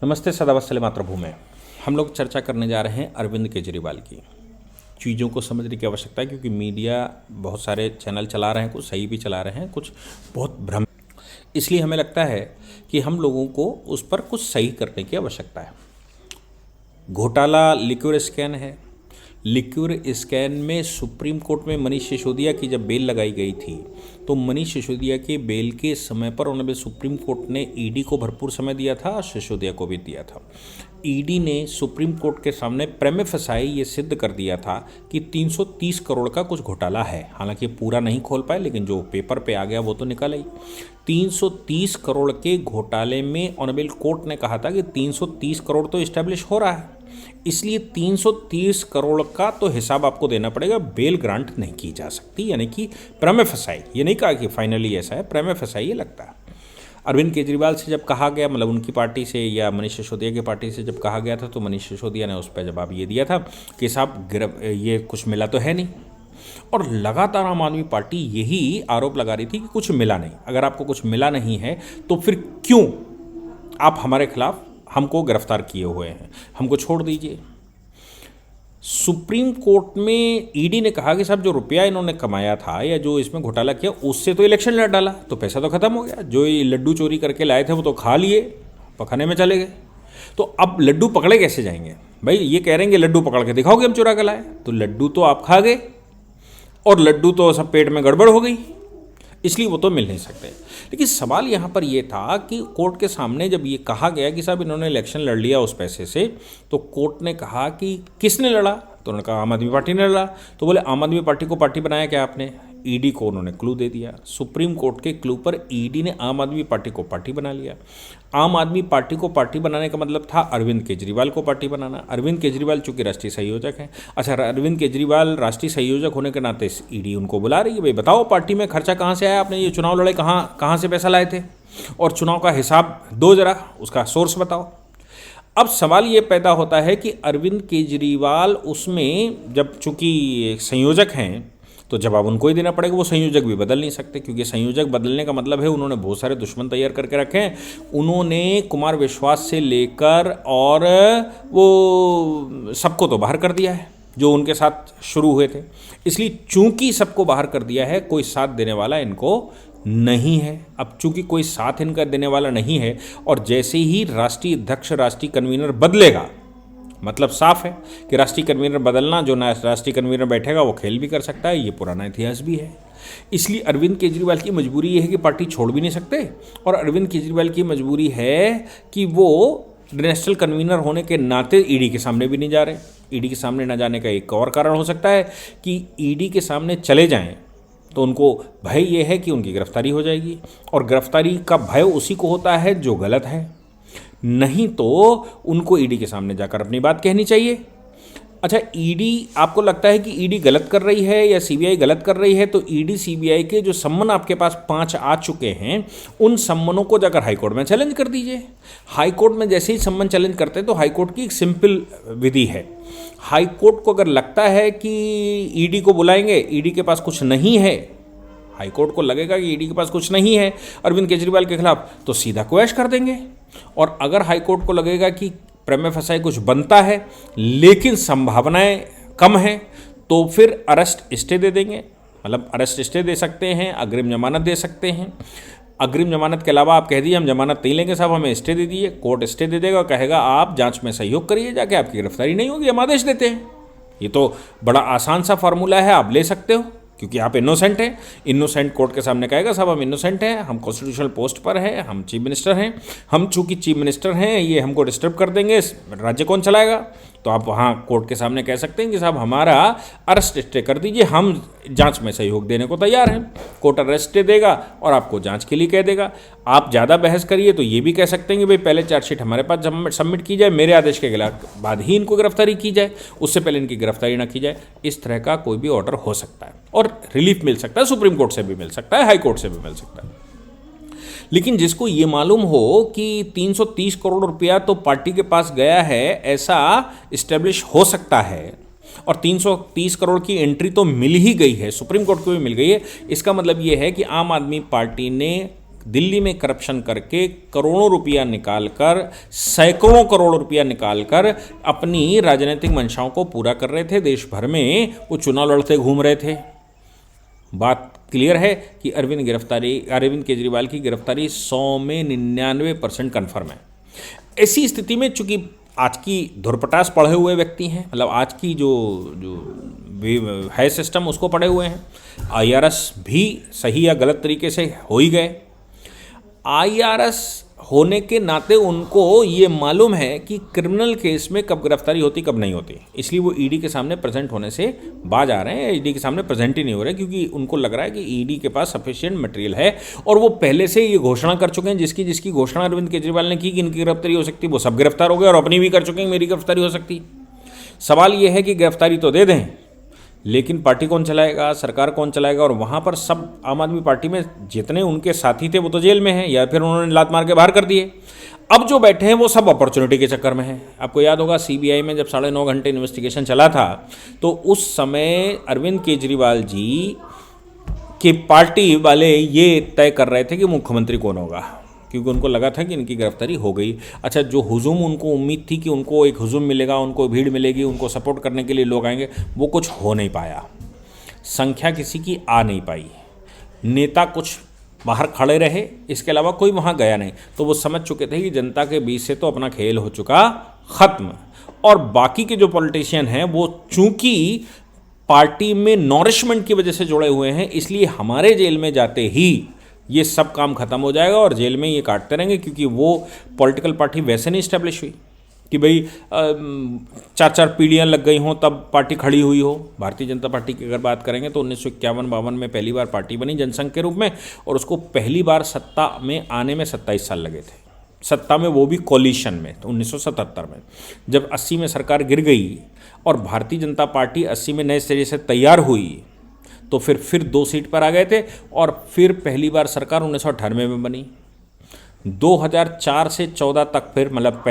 नमस्ते सदावत्सल्य मातृभूमि। हम लोग चर्चा करने जा रहे हैं अरविंद केजरीवाल की। चीज़ों को समझने की आवश्यकता है क्योंकि मीडिया बहुत सारे चैनल चला रहे हैं, कुछ सही भी चला रहे हैं, कुछ बहुत भ्रम। इसलिए हमें लगता है कि हम लोगों को उस पर कुछ सही करने की आवश्यकता है। घोटाला लिक्विड स्कैन है। लिक्विड स्कैन में सुप्रीम कोर्ट में मनीष सिसोदिया की जब बेल लगाई गई थी तो मनीष सिसोदिया के बेल के समय पर उन्होंने सुप्रीम कोर्ट ने ईडी को भरपूर समय दिया था और सिसोदिया को भी दिया था। ईडी ने सुप्रीम कोर्ट के सामने प्रेमे फसाई ये सिद्ध कर दिया था कि 330 करोड़ का कुछ घोटाला है। हालांकि पूरा नहीं खोल पाए, लेकिन जो पेपर पे आ गया वो तो निकल आई। 330 करोड़ के घोटाले में ऑनरेबल कोर्ट ने कहा था कि 330 करोड़ तो इस्टेब्लिश हो रहा है, इसलिए 330 करोड़ का तो हिसाब आपको देना पड़ेगा, बेल ग्रांट नहीं की जा सकती। यानी कि प्रेमे फसाई, ये नहीं कहा कि फाइनली ऐसा है, प्रेमे फसाई ये लगता है। अरविंद केजरीवाल से जब कहा गया, मतलब उनकी पार्टी से या मनीष सिसोदिया की पार्टी से जब कहा गया था तो मनीष सिसोदिया ने उस पर जवाब ये दिया था कि साहब ये कुछ मिला तो है नहीं। और लगातार आम आदमी पार्टी यही आरोप लगा रही थी कि कुछ मिला नहीं। अगर आपको कुछ मिला नहीं है तो फिर क्यों आप हमारे खिलाफ हमको गिरफ्तार किए हुए हैं, हमको छोड़ दीजिए। सुप्रीम कोर्ट में ईडी ने कहा कि साहब जो रुपया इन्होंने कमाया था या जो इसमें घोटाला किया उससे तो इलेक्शन लड़ डाला, तो पैसा तो खत्म हो गया। जो ये लड्डू चोरी करके लाए थे वो तो खा लिए, पखाने में चले गए। तो अब लड्डू पकड़े कैसे जाएंगे भाई? ये कह रहे हैं कि लड्डू पकड़ के दिखाओ कि हम चुरा के लाए, तो लड्डू तो आप खा गए और लड्डू तो सब पेट में गड़बड़ हो गई, इसलिए वो तो मिल नहीं सकते। लेकिन सवाल यहाँ पर ये था कि कोर्ट के सामने जब ये कहा गया कि साहब इन्होंने इलेक्शन लड़ लिया उस पैसे से, तो कोर्ट ने कहा कि किसने लड़ा? तो उन्होंने कहा आम आदमी पार्टी ने लड़ा। तो बोले आम आदमी पार्टी को पार्टी बनाया क्या आपने? ईडी को उन्होंने क्लू दे दिया। सुप्रीम कोर्ट के क्लू पर ईडी ने आम आदमी पार्टी को पार्टी बना लिया। आम आदमी पार्टी को पार्टी बनाने का मतलब था अरविंद केजरीवाल को पार्टी बनाना। अरविंद केजरीवाल चूंकि राष्ट्रीय संयोजक हैं। अच्छा, अरविंद केजरीवाल राष्ट्रीय संयोजक होने के नाते ईडी उनको बुला रही है, भाई बताओ पार्टी में खर्चा कहाँ से आया, आपने ये चुनाव लड़े कहाँ से पैसा लाए थे, और चुनाव का हिसाब दो जरा, उसका सोर्स बताओ। अब सवाल ये पैदा होता है कि अरविंद केजरीवाल उसमें जब चूंकि संयोजक हैं तो जवाब उनको ही देना पड़ेगा। वो संयोजक भी बदल नहीं सकते, क्योंकि संयोजक बदलने का मतलब है उन्होंने बहुत सारे दुश्मन तैयार करके रखे हैं। उन्होंने कुमार विश्वास से लेकर और वो सबको तो बाहर कर दिया है जो उनके साथ शुरू हुए थे। इसलिए चूंकि सबको बाहर कर दिया है, कोई साथ देने वाला इनको नहीं है। अब चूंकि कोई साथ इनका देने वाला नहीं है और जैसे ही राष्ट्रीय अध्यक्ष राष्ट्रीय कन्वीनर बदलेगा, मतलब साफ है कि राष्ट्रीय कन्वीनर बदलना, जो राष्ट्रीय कन्वीनर बैठेगा वो खेल भी कर सकता है, ये पुराना इतिहास भी है। इसलिए अरविंद केजरीवाल की मजबूरी ये है कि पार्टी छोड़ भी नहीं सकते, और अरविंद केजरीवाल की मजबूरी है कि वो नेशनल कन्वीनर होने के नाते ईडी के सामने भी नहीं जा रहे। ईडी के सामने न जाने का एक और कारण हो सकता है कि ईडी के सामने चले जाएं तो उनको भय ये है कि उनकी गिरफ्तारी हो जाएगी, और गिरफ्तारी का भय उसी को होता है जो गलत है। नहीं तो उनको ईडी के सामने जाकर अपनी बात कहनी चाहिए। अच्छा, ईडी, आपको लगता है कि ईडी गलत कर रही है या सीबीआई गलत कर रही है, तो ईडी सीबीआई के जो सम्मन आपके पास 5 आ चुके हैं, उन सम्मनों को जाकर हाईकोर्ट में चैलेंज कर दीजिए। हाईकोर्ट में जैसे ही सम्मन चैलेंज करते हैं तो हाईकोर्ट की एक सिंपल विधि है। हाईकोर्ट को अगर लगता है कि ईडी को बुलाएंगे, ईडी के पास कुछ नहीं है, हाईकोर्ट को लगेगा कि ईडी के पास कुछ नहीं है अरविंद केजरीवाल के खिलाफ, तो सीधा क्वैश कर देंगे। और अगर हाईकोर्ट को लगेगा कि प्रेमे फसाई कुछ बनता है लेकिन संभावनाएं कम हैं, तो फिर अरेस्ट स्टे दे देंगे। मतलब अरेस्ट स्टे दे सकते हैं, अग्रिम जमानत दे सकते हैं। अग्रिम जमानत के अलावा आप कह दीजिए हम जमानत नहीं लेंगे साहब, हमें स्टे दे दीजिए। कोर्ट स्टे दे देगा और कहेगा आप जांच में सहयोग करिए, जाके आपकी गिरफ्तारी नहीं होगी, हम आदेश देते हैं। ये तो बड़ा आसान सा फार्मूला है, आप ले सकते हो, क्योंकि आप इनोसेंट हैं। इनोसेंट कोर्ट के सामने कहेगा साहब हम इनोसेंट हैं, हम कॉन्स्टिट्यूशनल पोस्ट पर हैं, हम चीफ मिनिस्टर हैं, हम चूंकि चीफ मिनिस्टर हैं ये हमको डिस्टर्ब कर देंगे, राज्य कौन चलाएगा? तो आप वहाँ कोर्ट के सामने कह सकते हैं कि साहब हमारा अरेस्ट स्टे कर दीजिए, हम जांच में सहयोग देने को तैयार हैं। कोर्ट अरेस्ट स्टे देगा और आपको जांच के लिए कह देगा। आप ज़्यादा बहस करिए तो ये भी कह सकते हैं कि भाई पहले चार्जशीट हमारे पास सबमिट की जाए, मेरे आदेश के बाद ही इनको गिरफ्तारी की जाए, उससे पहले इनकी गिरफ्तारी ना की जाए। इस तरह का कोई भी ऑर्डर हो सकता है और रिलीफ मिल सकता है, सुप्रीम कोर्ट से भी मिल सकता है, हाई कोर्ट से भी मिल सकता है। लेकिन जिसको ये मालूम हो कि 330 करोड़ रुपया तो पार्टी के पास गया है, ऐसा इस्टेब्लिश हो सकता है, और 330 करोड़ की एंट्री तो मिल ही गई है, सुप्रीम कोर्ट को भी मिल गई है, इसका मतलब ये है कि आम आदमी पार्टी ने दिल्ली में करप्शन करके करोड़ों रुपया निकालकर, सैकड़ों करोड़ रुपया निकालकर अपनी राजनीतिक मंशाओं को पूरा कर रहे थे। देश भर में वो चुनाव लड़ते घूम रहे थे। बात क्लियर है कि अरविंद केजरीवाल की गिरफ्तारी 100 में 99% कन्फर्म है। ऐसी स्थिति में चूंकि आज की धुरपटास पढ़े हुए व्यक्ति हैं, मतलब आज की जो है सिस्टम उसको पढ़े हुए हैं, IRS भी सही या गलत तरीके से हो ही गए। IRS होने के नाते उनको ये मालूम है कि क्रिमिनल केस में कब गिरफ्तारी होती कब नहीं होती, इसलिए वो ईडी के सामने प्रेजेंट होने से बाज आ रहे हैं। ईडी के सामने प्रेजेंट ही नहीं हो रहे क्योंकि उनको लग रहा है कि ईडी के पास सफिशिएंट मटेरियल है और वो पहले से ये घोषणा कर चुके हैं। जिसकी घोषणा अरविंद केजरीवाल ने की कि इनकी गिरफ्तारी हो सकती, वो सब गिरफ्तार हो गए और अपनी भी कर चुके हैं मेरी गिरफ्तारी हो सकती। सवाल ये है कि गिरफ्तारी तो दे दें, लेकिन पार्टी कौन चलाएगा, सरकार कौन चलाएगा। और वहाँ पर सब आम आदमी पार्टी में जितने उनके साथी थे वो तो जेल में हैं या फिर उन्होंने लात मार के बाहर कर दिए। अब जो बैठे हैं वो सब अपॉर्चुनिटी के चक्कर में हैं। आपको याद होगा CBI में जब 9.5 घंटे इन्वेस्टिगेशन चला था तो उस समय अरविंद केजरीवाल जी की पार्टी वाले ये तय कर रहे थे कि मुख्यमंत्री कौन होगा, क्योंकि उनको लगा था कि इनकी गिरफ्तारी हो गई। अच्छा, जो हुजूम उनको उम्मीद थी कि उनको एक हुजूम मिलेगा, उनको भीड़ मिलेगी, उनको सपोर्ट करने के लिए लोग आएंगे, वो कुछ हो नहीं पाया। संख्या किसी की आ नहीं पाई, नेता कुछ बाहर खड़े रहे, इसके अलावा कोई वहाँ गया नहीं। तो वो समझ चुके थे कि जनता के बीच से तो अपना खेल हो चुका ख़त्म। और बाकी के जो पॉलिटिशियन हैं वो चूँकि पार्टी में नॉरिशमेंट की वजह से जुड़े हुए हैं, इसलिए हमारे जेल में जाते ही ये सब काम खत्म हो जाएगा और जेल में ये काटते रहेंगे, क्योंकि वो पॉलिटिकल पार्टी वैसे नहीं इस्टेब्लिश हुई कि भाई 4 पीढ़ियाँ लग गई हों तब पार्टी खड़ी हुई हो। भारतीय जनता पार्टी की अगर बात करेंगे तो 1951-52 में पहली बार पार्टी बनी जनसंघ के रूप में, और उसको पहली बार सत्ता में आने में 27 साल लगे थे। सत्ता में वो भी कोलिशन में, तो 1977 में जब 80 में सरकार गिर गई और भारतीय जनता पार्टी 80 में नए सिरे से तैयार हुई तो फिर 2 सीट पर आ गए थे और फिर पहली बार सरकार 1998 में बनी। 2004 से 14 तक फिर मतलब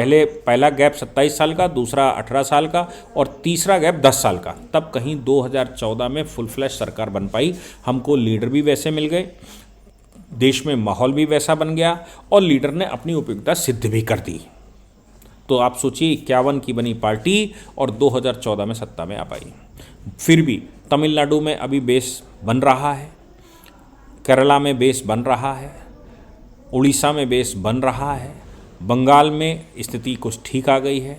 पहला गैप 27 साल का, दूसरा 18 साल का और तीसरा गैप 10 साल का, तब कहीं 2014 में फुल फ्लैश सरकार बन पाई। हमको लीडर भी वैसे मिल गए, देश में माहौल भी वैसा बन गया और लीडर ने अपनी उपयोगिता सिद्ध भी कर दी। तो आप सोचिए 51 की बनी पार्टी और 2014 में सत्ता में आ पाई। फिर भी तमिलनाडु में अभी बेस बन रहा है, केरला में बेस बन रहा है, उड़ीसा में बेस बन रहा है, बंगाल में स्थिति कुछ ठीक आ गई है,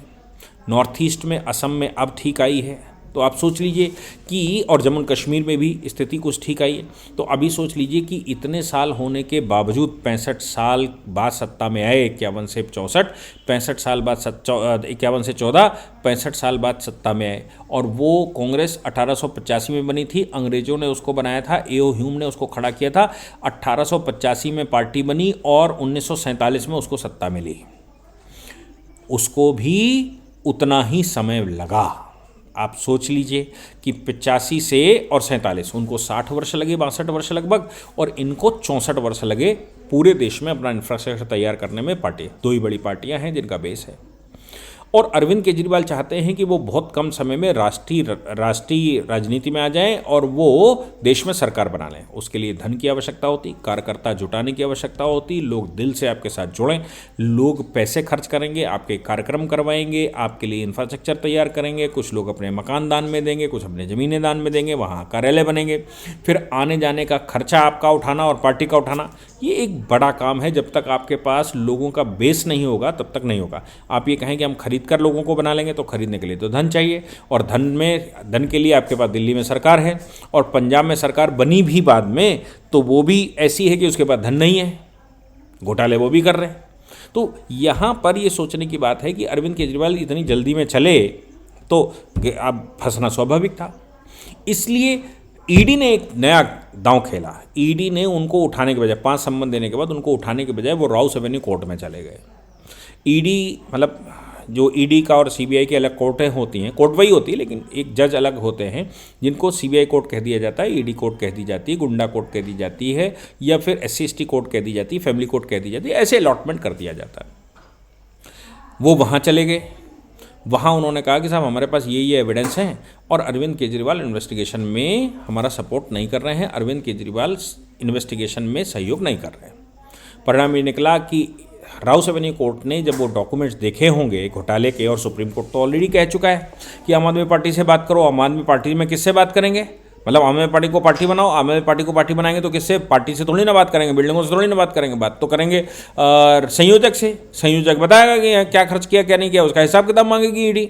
नॉर्थ ईस्ट में असम में अब ठीक आई है। तो आप सोच लीजिए कि और जम्मू कश्मीर में भी स्थिति कुछ ठीक आई है। तो अभी सोच लीजिए कि इतने साल होने के बावजूद 65 साल बाद सत्ता में आए, 51 से 64, 65 साल बाद 51 से 14, 65 साल बाद सत्ता में आए। और वो कांग्रेस 1885 में बनी थी, अंग्रेज़ों ने उसको बनाया था, A.O. ह्यूम ने उसको खड़ा किया था। 1885 में पार्टी बनी और 1947 में उसको सत्ता मिली। उसको भी उतना ही समय लगा। आप सोच लीजिए कि 85 से और 47, उनको 60 वर्ष लगे, 62 वर्ष लगभग, और इनको 64 वर्ष लगे पूरे देश में अपना इंफ्रास्ट्रक्चर तैयार करने में। पार्टी 2 ही बड़ी पार्टियां हैं जिनका बेस है। और अरविंद केजरीवाल चाहते हैं कि वो बहुत कम समय में राष्ट्रीय राजनीति में आ जाएं और वो देश में सरकार बना लें। उसके लिए धन की आवश्यकता होती, कार्यकर्ता जुटाने की आवश्यकता होती, लोग दिल से आपके साथ जुड़ें, लोग पैसे खर्च करेंगे, आपके कार्यक्रम करवाएंगे, आपके लिए इंफ्रास्ट्रक्चर तैयार करेंगे, कुछ लोग अपने मकान दान में देंगे, कुछ अपने ज़मीनें दान में देंगे, वहाँ कार्यालय बनेंगे, फिर आने जाने का खर्चा आपका उठाना और पार्टी का उठाना। ये एक बड़ा काम है। जब तक आपके पास लोगों का बेस नहीं होगा तब तक नहीं होगा। आप ये कहें कि हम खरीद कर लोगों को बना लेंगे, तो खरीदने के लिए तो धन चाहिए, और धन के लिए आपके पास दिल्ली में सरकार है और पंजाब में सरकार बनी भी बाद में, तो वो भी ऐसी है कि उसके पास धन नहीं है, घोटाले वो भी कर रहे हैं। तो यहाँ पर ये सोचने की बात है कि अरविंद केजरीवाल इतनी जल्दी में चले तो अब फंसना स्वाभाविक था। इसलिए ईडी ने एक नया दांव खेला। ईडी ने उनको उठाने के बजाय, 5 सम्मन देने के बाद उनको उठाने के बजाय वो राउस एवेन्यू कोर्ट में चले गए। ईडी मतलब जो ईडी का और सीबीआई की अलग कोर्टें होती हैं, कोर्ट वही होती है लेकिन एक जज अलग होते हैं, जिनको सीबीआई कोर्ट कह दिया जाता है, ईडी कोर्ट कह दी जाती है, गुंडा कोर्ट कह दी जाती है, या फिर SC/ST कोर्ट कह दी जाती है, फैमिली कोर्ट कह दी जाती है। ऐसे अलॉटमेंट कर दिया जाता है। वो वहाँ चले गए। वहाँ उन्होंने कहा कि साहब हमारे पास ये एविडेंस हैं और अरविंद केजरीवाल इन्वेस्टिगेशन में हमारा सपोर्ट नहीं कर रहे हैं, अरविंद केजरीवाल इन्वेस्टिगेशन में सहयोग नहीं कर रहे हैं। परिणाम ये निकला कि राउस एवेन्यू कोर्ट ने जब वो डॉक्यूमेंट्स देखे होंगे घोटाले के, और सुप्रीम कोर्ट तो ऑलरेडी कह चुका है कि आम आदमी पार्टी से बात करो, आम आदमी पार्टी में किससे बात करेंगे, मतलब आम आदमी पार्टी को पार्टी बनाओ, आम आदमी पार्टी को पार्टी बनाएंगे तो किससे, पार्टी से थोड़ी ना बात करेंगे, बिल्डिंगों से थोड़ी ना बात करेंगे, बात तो करेंगे संयोजक से। संयोजक बताएगा कि क्या खर्च किया क्या नहीं किया, उसका हिसाब किताब मांगेगी ईडी।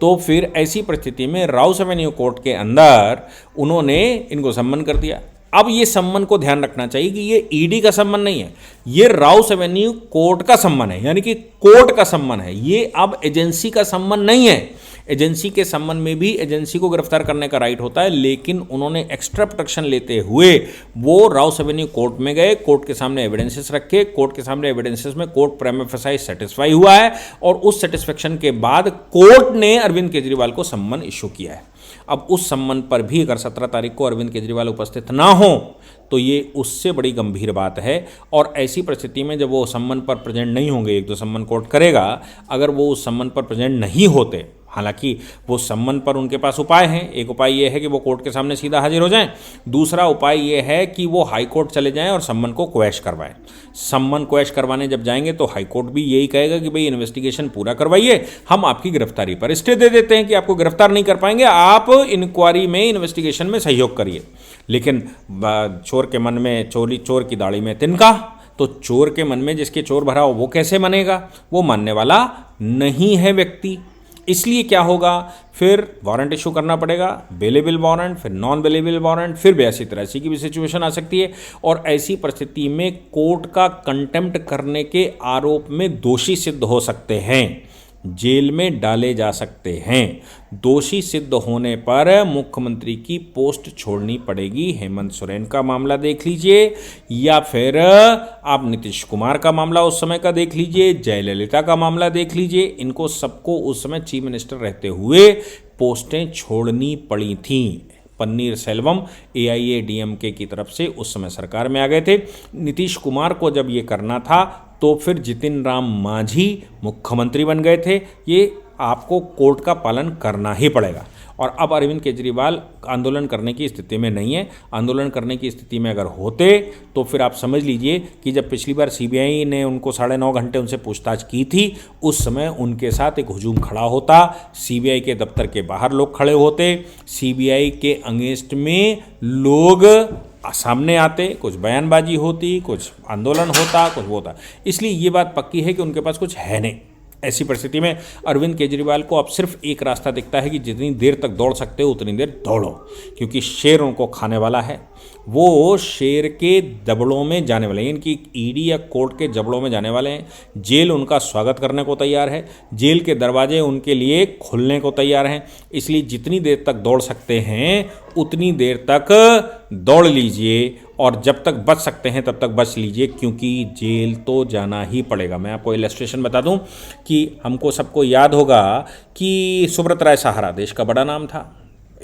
तो फिर ऐसी परिस्थिति में राउस एवेन्यू कोर्ट के अंदर उन्होंने इनको सम्मन कर दिया। अब ये सम्मन को ध्यान रखना चाहिए कि ये ईडी का सम्मन नहीं है, ये राउस एवेन्यू कोर्ट का सम्मन है, यानी कि कोर्ट का सम्मन है। ये अब एजेंसी का सम्मन नहीं है। एजेंसी के सम्मन में भी एजेंसी को गिरफ्तार करने का राइट होता है, लेकिन उन्होंने एक्स्ट्रा प्रोटेक्शन लेते हुए वो राउस एवेन्यू कोर्ट में गए, कोर्ट के सामने एविडेंसेस रखे, कोर्ट के सामने एविडेंसेस में कोर्ट प्रीमा फेसाई सेटिस्फाई हुआ है, और उस सेटिस्फेक्शन के बाद कोर्ट ने अरविंद केजरीवाल को सम्मन इशू किया है। अब उस सम्मन पर भी अगर 17 तारीख को अरविंद केजरीवाल उपस्थित ना हो तो ये उससे बड़ी गंभीर बात है। और ऐसी परिस्थिति में जब वो सम्मन पर प्रेजेंट नहीं होंगे, एक दो सम्मन कोर्ट करेगा, अगर वो उस सम्मन पर प्रेजेंट नहीं होते, हालांकि वो सम्मन पर उनके पास उपाय हैं। एक उपाय ये है कि वो कोर्ट के सामने सीधा हाजिर हो जाएं, दूसरा उपाय ये है कि वो हाई कोर्ट चले जाएं और सम्मन को क्वैश करवाएं। सम्मन क्वैश करवाने जब जाएंगे तो हाई कोर्ट भी यही कहेगा कि भाई इन्वेस्टिगेशन पूरा करवाइए, हम आपकी गिरफ्तारी पर स्टे दे देते हैं कि आपको गिरफ्तार नहीं कर पाएंगे, आप इंक्वायरी में, इन्वेस्टिगेशन में सहयोग करिए। लेकिन चोर के मन में चोरी, चोर की दाढ़ी में तिनका, तो चोर के मन में जिसके चोर भरा हो वो कैसे मानेगा, वो मानने वाला नहीं है व्यक्ति। इसलिए क्या होगा, फिर वारंट इशू करना पड़ेगा, बेलेबल वारंट, फिर नॉन बेलेबल वारंट, फिर 82-83 की भी सिचुएशन आ सकती है। और ऐसी परिस्थिति में कोर्ट का कंटेम्प्ट करने के आरोप में दोषी सिद्ध हो सकते हैं, जेल में डाले जा सकते हैं। दोषी सिद्ध होने पर मुख्यमंत्री की पोस्ट छोड़नी पड़ेगी। हेमंत सोरेन का मामला देख लीजिए, या फिर आप नीतीश कुमार का मामला उस समय का देख लीजिए, जयललिता का मामला देख लीजिए, इनको सबको उस समय चीफ मिनिस्टर रहते हुए पोस्टें छोड़नी पड़ी थीं। पन्नीर सेल्वम AIADMK की तरफ से उस समय सरकार में आ गए थे। नीतीश कुमार को जब ये करना था तो फिर जितिन राम मांझी मुख्यमंत्री बन गए थे। ये आपको कोर्ट का पालन करना ही पड़ेगा। और अब अरविंद केजरीवाल आंदोलन करने की स्थिति में नहीं है। आंदोलन करने की स्थिति में अगर होते तो फिर आप समझ लीजिए कि जब पिछली बार CBI ने उनको 9.5 घंटे उनसे पूछताछ की थी, उस समय उनके साथ एक हुजूम खड़ा होता, CBI के दफ्तर के बाहर लोग खड़े होते, CBI के अगेंस्ट में लोग सामने आते, कुछ बयानबाजी होती, कुछ आंदोलन होता, कुछ होता। इसलिए ये बात पक्की है कि उनके पास कुछ है नहीं। ऐसी परिस्थिति में अरविंद केजरीवाल को अब सिर्फ एक रास्ता दिखता है कि जितनी देर तक दौड़ सकते हो उतनी देर दौड़ो, क्योंकि शेर उनको खाने वाला है। वो शेर के जबड़ों में जाने वाले हैं, इनकी ईडी या कोर्ट के जबड़ों में जाने वाले हैं। जेल उनका स्वागत करने को तैयार है, जेल के दरवाजे उनके लिए खुलने को तैयार हैं। इसलिए जितनी देर तक दौड़ सकते हैं उतनी देर तक दौड़ लीजिए, और जब तक बच सकते हैं तब तक बच लीजिए, क्योंकि जेल तो जाना ही पड़ेगा। मैं आपको इलस्ट्रेशन बता दूं कि हमको सबको याद होगा कि सुब्रत राय सहारा देश का बड़ा नाम था,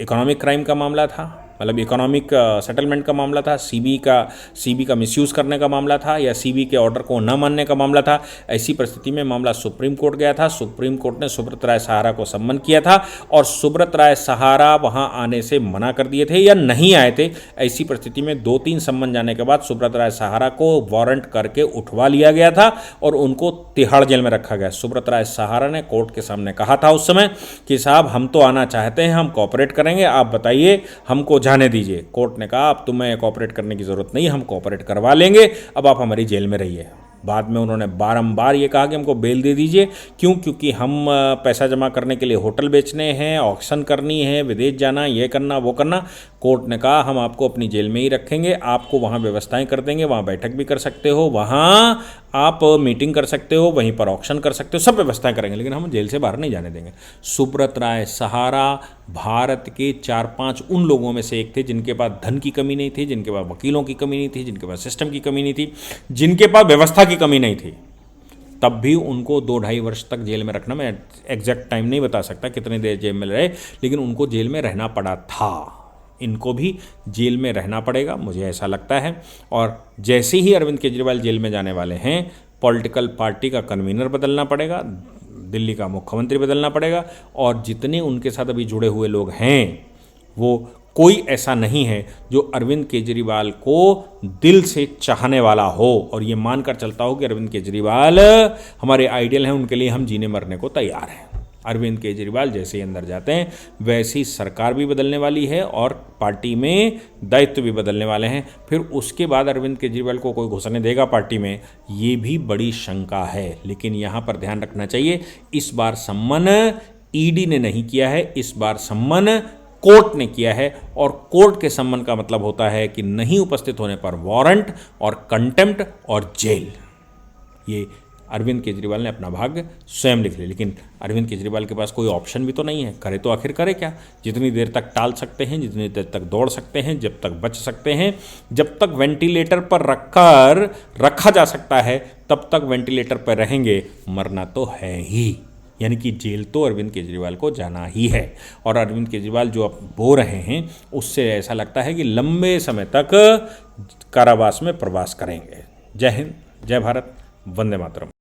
इकोनॉमिक क्राइम का मामला था, मतलब इकोनॉमिक सेटलमेंट का मामला था, सीबी का मिसयूज़ करने का मामला था, या सीबी के ऑर्डर को न मानने का मामला था। ऐसी परिस्थिति में मामला सुप्रीम कोर्ट गया था। सुप्रीम कोर्ट ने सुब्रत राय सहारा को सम्मन किया था, और सुब्रत राय सहारा वहां आने से मना कर दिए थे या नहीं आए थे। ऐसी परिस्थिति में 2-3 सम्मन जाने के बाद सुब्रत राय सहारा को वारंट करके उठवा लिया गया था और उनको तिहाड़ जेल में रखा गया। सुब्रत राय सहारा ने कोर्ट के सामने कहा था उस समय कि साहब हम तो आना चाहते हैं, हम कॉपरेट करेंगे, आप बताइए हमको जाने दीजिए। कोर्ट ने कहा अब तुम्हें कोऑपरेट करने की जरूरत नहीं, हम कोऑपरेट करवा लेंगे, अब आप हमारी जेल में रहिए। बाद में उन्होंने बारंबार ये कहा कि हमको बेल दे दीजिए। क्यों? क्योंकि हम पैसा जमा करने के लिए होटल बेचने हैं, ऑक्शन करनी है, विदेश जाना, ये करना वो करना। कोर्ट ने कहा हम आपको अपनी जेल में ही रखेंगे, आपको वहाँ व्यवस्थाएं कर देंगे, वहाँ बैठक भी कर सकते हो, वहाँ आप मीटिंग कर सकते हो, वहीं पर ऑक्शन कर सकते हो, सब व्यवस्थाएं करेंगे, लेकिन हम जेल से बाहर नहीं जाने देंगे। सुब्रत राय सहारा भारत के 4-5 उन लोगों में से एक थे जिनके पास धन की कमी नहीं थी, जिनके पास वकीलों की कमी नहीं थी, जिनके पास सिस्टम की कमी नहीं थी, जिनके पास व्यवस्था की कमी नहीं थी। तब भी उनको 2-2.5 वर्ष तक जेल में रखना, मैं एग्जैक्ट टाइम नहीं बता सकता कितनी देर जेल में रहे, लेकिन उनको जेल में रहना पड़ा था। इनको भी जेल में रहना पड़ेगा, मुझे ऐसा लगता है। और जैसे ही अरविंद केजरीवाल जेल में जाने वाले हैं, पॉलिटिकल पार्टी का कन्वीनर बदलना पड़ेगा, दिल्ली का मुख्यमंत्री बदलना पड़ेगा, और जितने उनके साथ अभी जुड़े हुए लोग हैं वो कोई ऐसा नहीं है जो अरविंद केजरीवाल को दिल से चाहने वाला हो और ये मानकर चलता हो कि अरविंद केजरीवाल हमारे आइडियल हैं, उनके लिए हम जीने मरने को तैयार हैं। अरविंद केजरीवाल जैसे ही अंदर जाते हैं वैसी सरकार भी बदलने वाली है और पार्टी में दायित्व भी बदलने वाले हैं। फिर उसके बाद अरविंद केजरीवाल को कोई घुसने देगा पार्टी में, ये भी बड़ी शंका है। लेकिन यहाँ पर ध्यान रखना चाहिए, इस बार सम्मन ईडी ने नहीं किया है, इस बार सम्मन कोर्ट ने किया है। और कोर्ट के सम्मन का मतलब होता है कि नहीं उपस्थित होने पर वारंट और कंटेम्प्ट और जेल। ये अरविंद केजरीवाल ने अपना भाग्य स्वयं लिख लिया। लेकिन अरविंद केजरीवाल के पास कोई ऑप्शन भी तो नहीं है, करे तो आखिर करे क्या। जितनी देर तक टाल सकते हैं, जितनी देर तक दौड़ सकते हैं, जब तक बच सकते हैं, जब तक वेंटिलेटर पर रखा जा सकता है तब तक वेंटिलेटर पर रहेंगे, मरना तो है ही। यानी कि जेल तो अरविंद केजरीवाल को जाना ही है। और अरविंद केजरीवाल जो अब बो रहे हैं उससे ऐसा लगता है कि लंबे समय तक कारावास में प्रवास करेंगे। जय हिंद, जय भारत, वंदे मातरम।